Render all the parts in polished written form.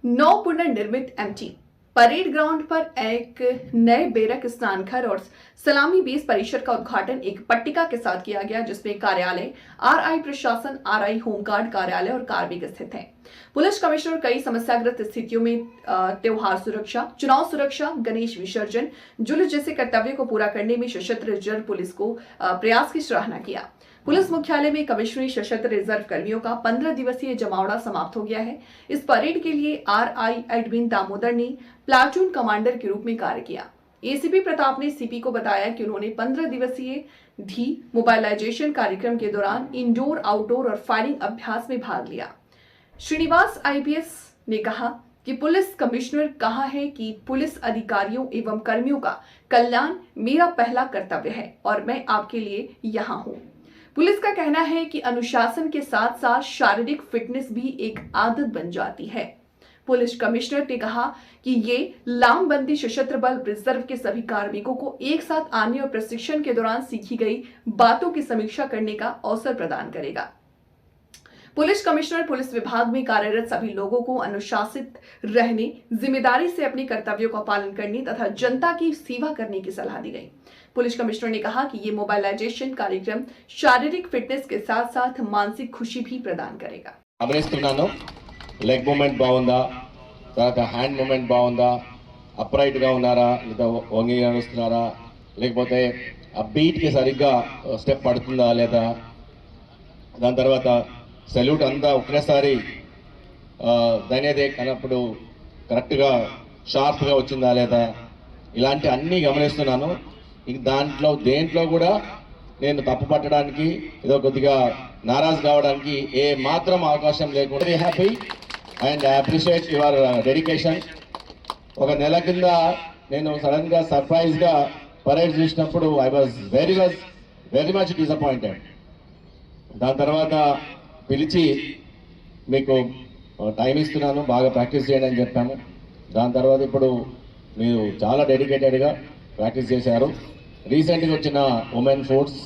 नौ पुनर्निर्मित MT parade ground पर एक नए बैरक स्नानघर और सलामी बेस परिसर का उद्घाटन एक पट्टिका के साथ किया गया, जिसमें कार्यालय, आरआई प्रशासन, आरआई होमगार्ड कार्यालय और कार्मिक स्थित हैं। पुलिस कमिश्नर कई समस्याग्रस्त स्थितियों में त्योहार सुरक्षा, चुनाव सुरक्षा, गणेश विसर्जन, जुलूस जैसे कर्तव्यों को पूरा करने में सशस्त्र रिजर्व पुलिस को प्रयास की सराहना किया। पुलिस मुख्यालय में कमिश्नरी सशस्त्र रिजर्व कर्मियों का 15 दिवसीय जमावड़ा समाप्त हो गया है। इस परेड के लिए आरआई एडमिन दामोदर ने प्लाटून कमांडर के रूप में कार्य किया। एसीपी प्रताप ने सीपी को बताया कि उन्होंने 15 दिवसीय धी मोबाइलाइजेशन कार्यक्रम के दौरान इंडोर, आउटडोर और फायरिंग अभ्यास में भाग लिया। श्रीनिवास आईपीएस ने कहा कि पुलिस कमिश्नर कहा है कि पुलिस अधिकारियों एवं कर्मियों का कल्याण मेरा पहला कर्तव्य है और मैं आपके लिए यहाँ हूँ। पुलिस का कहना है कि अनुशासन के साथ साथ शारीरिक फिटनेस भी एक आदत बन जाती है। पुलिस कमिश्नर ने कहा कि ये लामबंदी सशस्त्र बल रिजर्व के सभी कार्मिकों को एक साथ आने और प्रशिक्षण के दौरान सीखी गई बातों की समीक्षा करने का अवसर प्रदान करेगा। पुलिस कमिश्नर पुलिस विभाग में कार्यरत सभी लोगों को अनुशासित रहने, जिम्मेदारी से अपने कर्तव्यों का पालन करने तथा जनता की सेवा करने की सलाह दी गई। पुलिस कमिश्नर ने कहा कि ये मोबाइलाइजेशन कार्यक्रम शारीरिक फिटनेस के साथ साथ मानसिक खुशी भी प्रदान करेगा। లెగ్ మూమెంట్ బాగుందా, తర్వాత హ్యాండ్ మూమెంట్ బాగుందా, అప్రైట్గా ఉన్నారా, లేదా వంగి నడుస్తున్నారా, లేకపోతే ఆ బీట్కి సరిగ్గా స్టెప్ పడుతుందా లేదా, దాని తర్వాత సెల్యూట్ అంతా ఒకేసారి దనేదే అన్నప్పుడు కరెక్ట్గా షార్ప్గా వచ్చిందా లేదా, ఇలాంటి అన్నీ గమనిస్తున్నాను. ఇంక దేంట్లో కూడా నేను తప్పు పట్టడానికి ఏదో కొద్దిగా నారాజు కావడానికి ఏ మాత్రం అవకాశం లేకుండా happy and I appreciate your dedication. ఒక నెల కింద నేను సడన్గా సర్ప్రైజ్గా పరేడ్ చూసినప్పుడు I was very much disappointed. దాని తర్వాత పిలిచి మీకు టైం ఇస్తున్నాను, బాగా ప్రాక్టీస్ చేయండి అని చెప్పాము. దాని తర్వాత ఇప్పుడు మీరు చాలా డెడికేటెడ్గా ప్రాక్టీస్ చేశారు. రీసెంట్గా వచ్చిన ఉమెన్ ఫోర్స్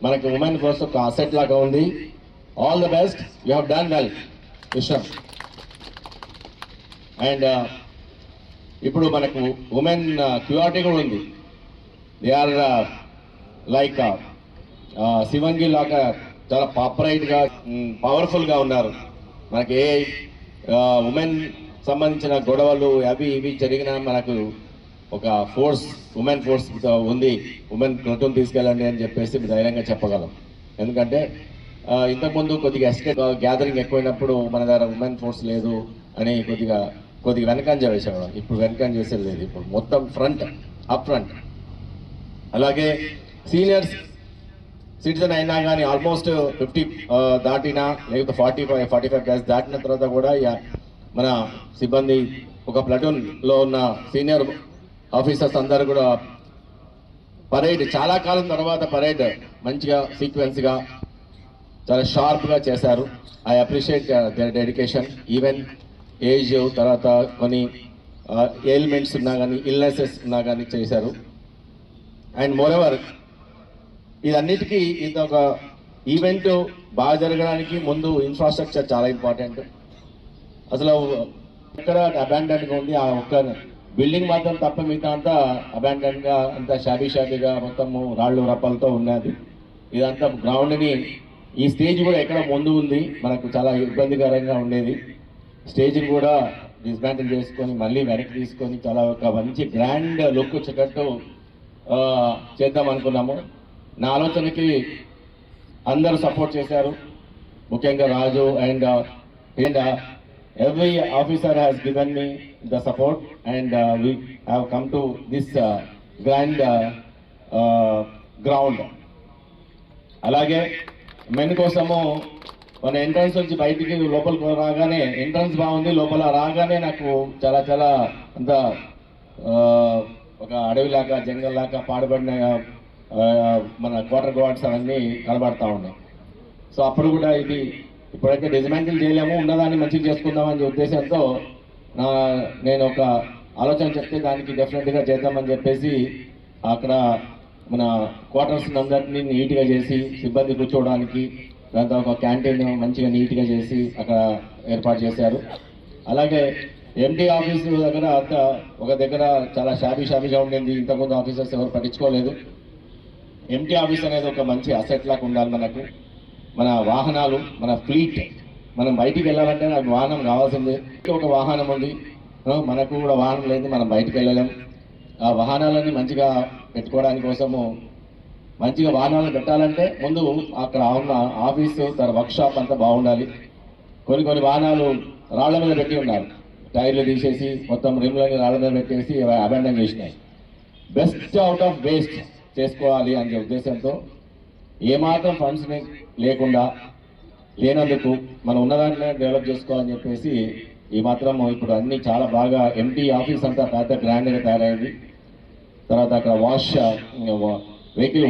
మనకి ఉమెన్ ఫోర్స్ ఒక అసెట్ లాగా ఉంది. All the best, you have done well Vishwam. And ఇప్పుడు మనకు ఉమెన్ క్యూఆర్టీ కూడా ఉంది. దే ఆర్ లైక్ శివంగి లాగా చాలా పాపరైట్గా పవర్ఫుల్గా ఉన్నారు. మనకి ఏ ఉమెన్ సంబంధించిన గొడవలు అవి ఇవి జరిగినా మనకు ఒక ఫోర్స్, ఉమెన్ ఫోర్స్ ఉంది, ఉమెన్ ప్లటూన్ తీసుకెళ్ళండి అని చెప్పేసి ధైర్యంగా చెప్పగలం. ఎందుకంటే ఇంతకుముందు కొద్దిగా ఎస్టేట్ గ్యాదరింగ్ ఎక్కువైనప్పుడు మన దగ్గర ఉమెన్ ఫోర్స్ లేదు అని కొద్దిగా వెనకంజ వేసేవాళ్ళం. ఇప్పుడు వెనకంజ చేసేది లేదు, ఇప్పుడు మొత్తం అప్ ఫ్రంట్. అలాగే సీనియర్స్ సిటిజన్ అయినా కానీ ఆల్మోస్ట్ 50 దాటినా, లేకపోతే 45 ప్లస్ దాటిన తర్వాత కూడా మన సిబ్బంది ఒక ప్లటూన్లో ఉన్న సీనియర్ ఆఫీసర్స్ అందరూ కూడా పరేడ్ చాలా కాలం తర్వాత పరేడ్ మంచిగా సీక్వెన్స్గా చాలా షార్ప్గా చేశారు. I appreciate there dedication. Even age తర్వాత కొన్ని ఎయిల్మెంట్స్ ఉన్నా కానీ, ఇల్నెసెస్ ఉన్నా కానీ చేశారు. అండ్ మోరెవర్ ఇదన్నిటికీ ఇది ఒక ఈవెంట్ బాగా జరగడానికి ముందు ఇన్ఫ్రాస్ట్రక్చర్ చాలా ఇంపార్టెంట్. అసలు ఎక్కడ అబాండన్గా ఉంది, ఆ ఒక్క బిల్డింగ్ మాత్రం తప్ప మిగతా అంతా అబాండన్గా, అంతా షాబీగా మొత్తము రాళ్ళు రప్పలతో ఉన్నది. ఇదంతా గ్రౌండ్ని, ఈ స్టేజ్ కూడా ఎక్కడ ముందు ఉంది, మనకు చాలా ఇబ్బందికరంగా ఉండేది. స్టేజ్ని కూడా డిస్మాంటిల్ చేసుకొని మళ్ళీ వెనక్కి తీసుకొని చాలా ఒక మంచి గ్రాండ్ లుక్ వచ్చేటట్టు చేద్దాం అనుకున్నాము. నా ఆలోచనకి అందరూ సపోర్ట్ చేశారు, ముఖ్యంగా రాజు and every officer has given me the support and we have come to this grand ground. అలాగే మెన్ కోసము మన ఎంట్రన్స్ నుంచి బయటికి లోపలికి రాగానే ఎంట్రన్స్ బాగుంది, లోపల రాగానే నాకు చాలా అంత ఒక అడవిలాగా, జంగల్ పాడుబడిన మన క్వార్టర్ గార్డ్స్ అవన్నీ కనబడతా ఉన్నాయి. సో అప్పుడు కూడా ఇప్పుడైతే డిస్మాంటిల్ చేయలేము, ఉన్నదాన్ని మంచిగా చేసుకుందామని ఉద్దేశంతో నేను ఒక ఆలోచన చెప్తే దానికి డెఫినెట్గా చేద్దామని చెప్పేసి అక్కడ మన క్వార్టర్స్ అందరినీ నీట్గా చేసి, సిబ్బంది కూర్చోవడానికి దాంతో ఒక క్యాంటీన్ మంచిగా నీట్గా చేసి అక్కడ ఏర్పాటు చేశారు. అలాగే ఎంటీ ఆఫీస్ దగ్గర అంతా ఒక దగ్గర చాలా షాబీగా ఉండింది. ఇంతకుముందు ఆఫీసర్స్ ఎవరు పట్టించుకోలేదు. ఎంటీ ఆఫీస్ అనేది ఒక మంచి అసెట్ లాగా ఉండాలి మనకు. మన వాహనాలు, మన ఫ్లీట్, మనం బయటికి వెళ్ళాలంటే నాకు వాహనం కావాల్సిందే. ఒక వాహనం ఉంది, మనకు కూడా వాహనం లేదు, మనం బయటికి వెళ్ళలేం. ఆ వాహనాలన్నీ మంచిగా పెట్టుకోవడానికి కోసము మంచిగా వాహనాలు పెట్టాలంటే ముందు అక్కడ ఉన్న ఆఫీసు తన వర్క్షాప్ అంతా బాగుండాలి. కొన్ని వాహనాలు రాళ్ల మీద పెట్టి ఉన్నారు, టైర్లు తీసేసి మొత్తం రిమ్లని రాళ్ల మీద పెట్టేసి అబాండన్ చేసినాయి. బెస్ట్ అవుట్ ఆఫ్ వేస్ట్ చేసుకోవాలి అనే ఉద్దేశంతో ఏమాత్రం ఫండ్స్ లేకుండా లేనందుకు మనం ఉన్నదాంట్లో డెవలప్ చేసుకోవాలని చెప్పేసి ఈ మాత్రం ఇప్పుడు అన్ని చాలా బాగా ఎంటీ ఆఫీస్ అంతా పెద్ద గ్రాండ్గా తయారైంది. తర్వాత అక్కడ వెహికల్